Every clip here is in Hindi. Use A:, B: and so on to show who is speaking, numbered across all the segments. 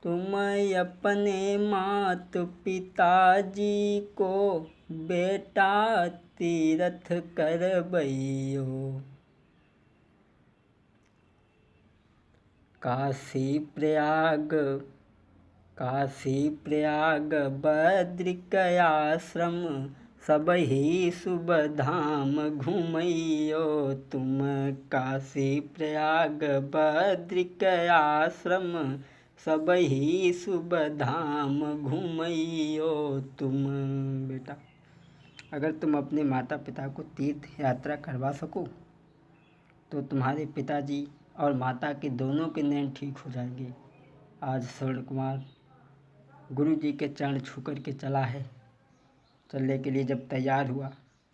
A: तुम अपने मात पिताजी को बेटा तीरथ करबैयो। काशी प्रयाग बद्रिक आश्रम सबहि शुभ धाम घूमैयो। तुम काशी प्रयाग बद्रिक आश्रम सबहि शुभ धाम घूमैयो। तुम बेटा, अगर तुम अपने माता पिता को तीर्थ यात्रा करवा सको तो तुम्हारे पिताजी और माता के दोनों के नैन ठीक हो जाएंगे। आज श्रवण कुमार गुरु जी के चरण छू कर के चला है। चलने के लिए जब तैयार हुआ,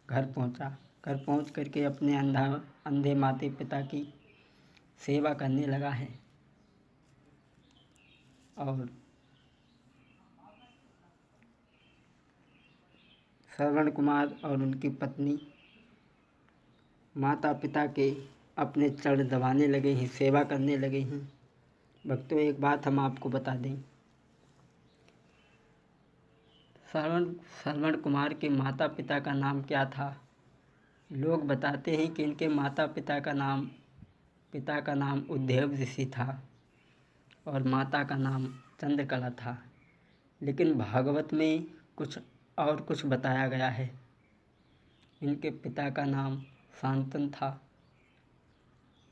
A: घर पहुंचा। घर पहुंच कर के अपने अंधे माता पिता की सेवा करने लगा है। और श्रवण कुमार और उनकी पत्नी माता पिता के अपने चरण दबाने लगे हैं, सेवा करने लगे हैं। भक्तों, एक बात हम आपको बता दें, श्रवण कुमार के माता पिता का नाम क्या था? लोग बताते हैं कि इनके माता पिता का नाम उद्धव ऋषि था और माता का नाम चंद्रकला था। लेकिन भागवत में कुछ बताया गया है। इनके पिता का नाम शांतनु था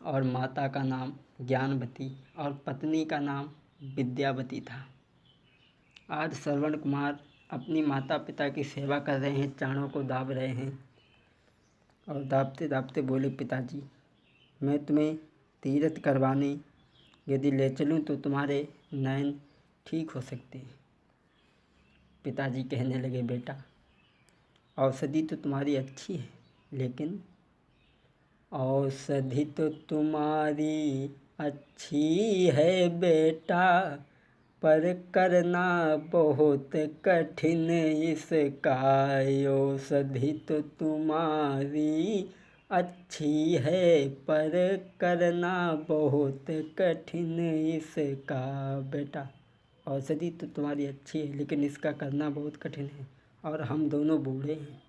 A: और माता का नाम ज्ञानवती और पत्नी का नाम विद्यावती था। आज श्रवण कुमार अपनी माता पिता की सेवा कर रहे हैं, चरणों को दाब रहे हैं और दाबते दाबते बोले, पिताजी, मैं तुम्हें तीर्थ करवाने यदि ले चलूँ तो तुम्हारे नयन ठीक हो सकते हैं। पिताजी कहने लगे, बेटा, औषधि तो तुम्हारी अच्छी है, लेकिन औषधि तो तुम्हारी अच्छी है बेटा, पर करना बहुत कठिन इसका। औषधि तो तुम्हारी अच्छी है, पर करना बहुत कठिन इसका। बेटा, औषधि तो तुम्हारी अच्छी है, लेकिन इसका करना बहुत कठिन है और हम दोनों बूढ़े हैं।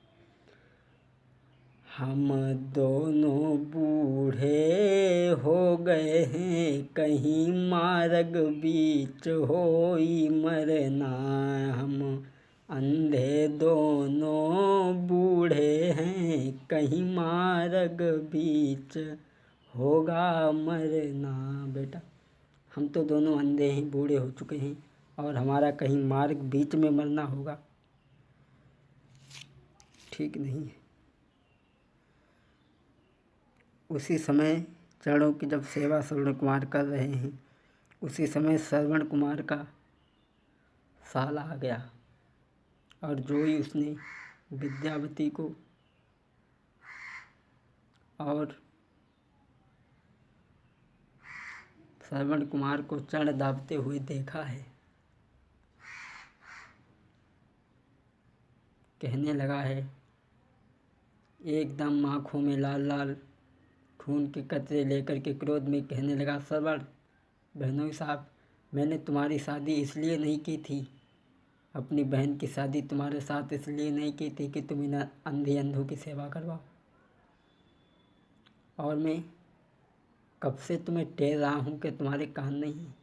A: हम दोनों बूढ़े हो गए हैं, कहीं मार्ग बीच होई मरना। हम अंधे दोनों बूढ़े हैं, कहीं मार्ग बीच होगा मरना। बेटा, हम तो दोनों अंधे हैं, बूढ़े हो चुके हैं और हमारा कहीं मार्ग बीच में मरना होगा, ठीक नहीं है। उसी समय चरणों की जब सेवा श्रवण कुमार कर रहे हैं, उसी समय श्रवण कुमार का साल आ गया और जो ही उसने विद्यावती को और श्रवण कुमार को चरण दाबते हुए देखा है, कहने लगा है, एकदम आँखों में लाल लाल खून के कतरे लेकर के क्रोध में कहने लगा, श्रवण बहनोई साहब, मैंने तुम्हारी शादी इसलिए नहीं की थी, अपनी बहन की शादी तुम्हारे साथ इसलिए नहीं की थी कि तुम इन अंधों की सेवा करवाओ। और मैं कब से तुम्हें टेर रहा हूँ कि तुम्हारे कान नहीं हैं।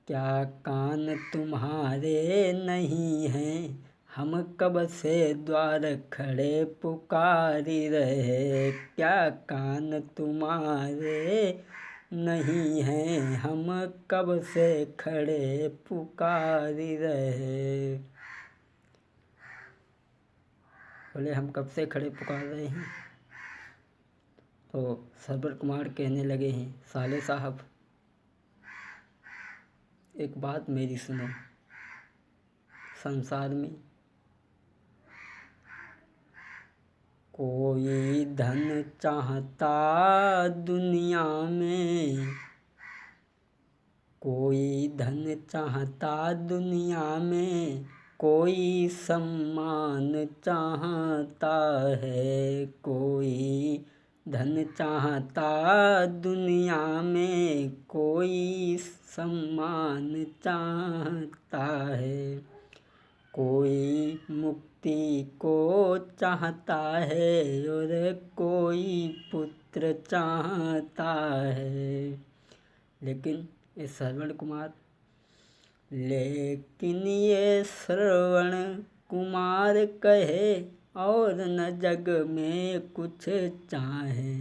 A: क्या कान तुम्हारे नहीं हैं? हम कब से द्वार खड़े पुकारी रहे। क्या कान तुम्हारे नहीं हैं? हम कब से खड़े पुकारी रहे। बोले, हम कब से खड़े पुकार रहे हैं। तो श्रवण कुमार कहने लगे हैं, साले साहब, एक बात मेरी सुनो। संसार में कोई धन चाहता दुनिया में, कोई धन चाहता दुनिया में, कोई सम्मान चाहता है, कोई धन चाहता दुनिया में कोई, सम्मान चाहता है कोई, मुक्ति को चाहता है और कोई पुत्र चाहता है। लेकिन ये श्रवण कुमार कहे और न जग में कुछ चाहे,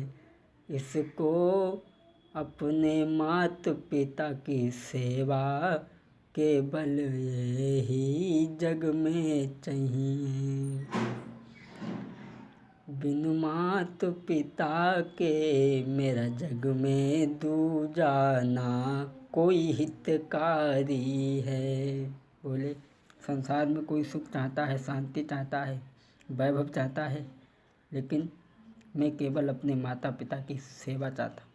A: इसको अपने मात पिता की सेवा केवल यही जग में चाहिए। बिनु मात पिता के मेरा जग में दूजा ना कोई हितकारी है। बोले संसार में कोई सुख चाहता है, शांति चाहता है, वैभव चाहता है, लेकिन मैं केवल अपने माता पिता की सेवा चाहता हूँ।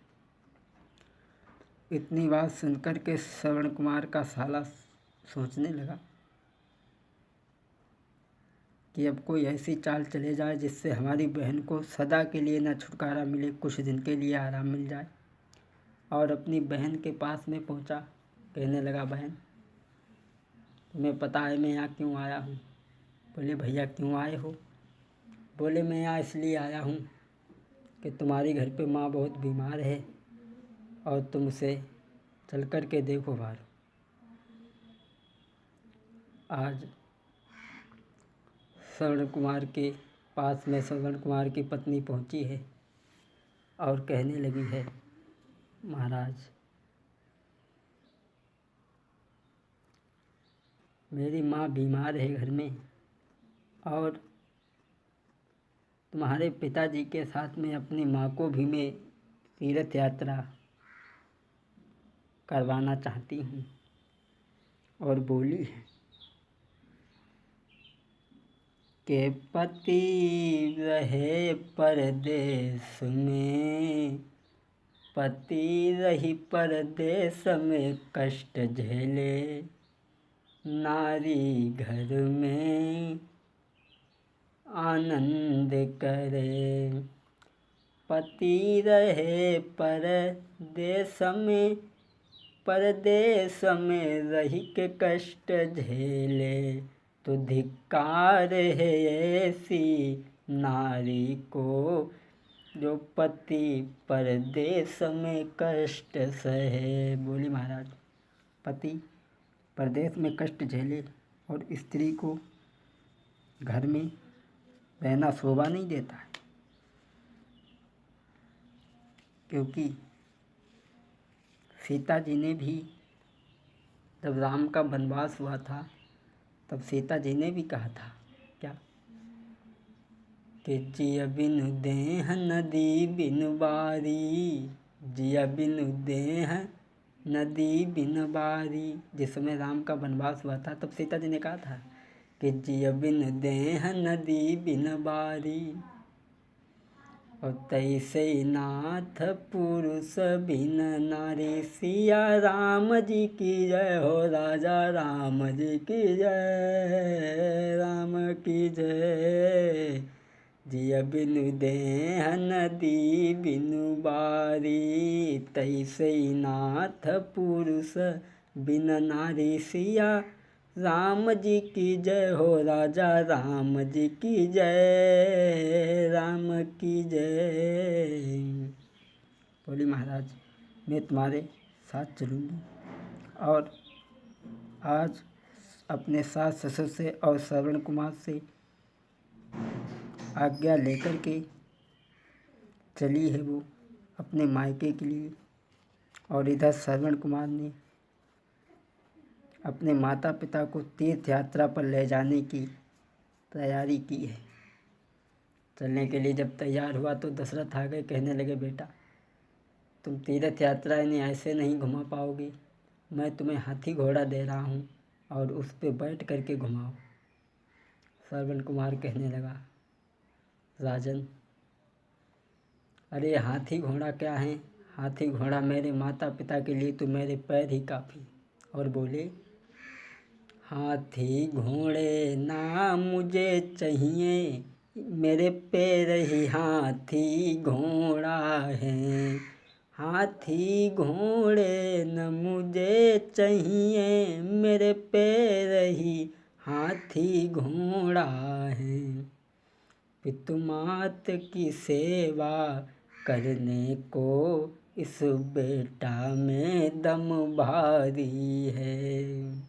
A: इतनी बात सुनकर के श्रवण कुमार का साला सोचने लगा कि अब कोई ऐसी चाल चले जाए जिससे हमारी बहन को सदा के लिए न छुटकारा मिले, कुछ दिन के लिए आराम मिल जाए। और अपनी बहन के पास में पहुंचा, कहने लगा, बहन तुम्हें पता है मैं यहाँ क्यों आया हूँ? बोले भैया क्यों आए हो? बोले मैं यहाँ इसलिए आया हूँ कि तुम्हारी घर पे माँ बहुत बीमार है और तुम उसे चल कर के देखो बाहर। आज श्रवण कुमार के पास में श्रवण कुमार की पत्नी पहुंची है और कहने लगी है, महाराज मेरी माँ बीमार है घर में और तुम्हारे पिताजी के साथ में अपनी माँ को भी मैं तीर्थ यात्रा करवाना चाहती हूँ। और बोली है के पति रहे परदेश में, पति रही परदेश में कष्ट झेले, नारी घर में आनंद करे। पति रहे परदेश में रही के कष्ट झेले, तो धिक्कार है ऐसी नारी को जो पति परदेश में कष्ट सहे। बोली महाराज पति परदेश में कष्ट झेले और स्त्री को घर में रहना शोभा नहीं देता है, क्योंकि सीता जी ने भी जब राम का वनवास हुआ था तब सीता जी ने भी कहा था क्या कि जिया बिनु देह नदी बिनु बारी, जिया बिनु देह नदी बिनु बारी। जिस समय राम का वनवास हुआ था तब सीता जी ने कहा था कि जिया बिनु देह नदी बिनु बारी, और तैसे नाथ पुरुष बिन नारी। सिया राम जी की जय हो, राजा राम जी की जय, राम की जय। जिया बिनु देह नदी बिनु बारी, तैसे नाथ पुरुष बिन नारी। सिया राम जी की जय हो, राजा राम जी की जय, राम की जय। बोली महाराज मैं तुम्हारे साथ चलूँगी और आज अपने सास ससुर से और श्रवण कुमार से आज्ञा लेकर के चली है वो अपने मायके के लिए। और इधर श्रवण कुमार ने अपने माता पिता को तीर्थ यात्रा पर ले जाने की तैयारी की है। चलने के लिए जब तैयार हुआ तो दशरथ आ गए, कहने लगे बेटा तुम तीर्थ यात्रा इन्हें ऐसे नहीं घुमा पाओगे, मैं तुम्हें हाथी घोड़ा दे रहा हूँ और उस पर बैठ करके घुमाओ। श्रवण कुमार कहने लगा, राजन अरे हाथी घोड़ा क्या है, हाथी घोड़ा मेरे माता पिता के लिए तो मेरे पैर ही काफ़ी। और बोले हाथी घोड़े ना मुझे चाहिए, मेरे पैर ही हाथी घोड़ा है, हाथी घोड़े न मुझे चाहिए, मेरे पैर ही हाथी घोड़ा है। पितुमात की सेवा करने को इस बेटा में दम भारी है।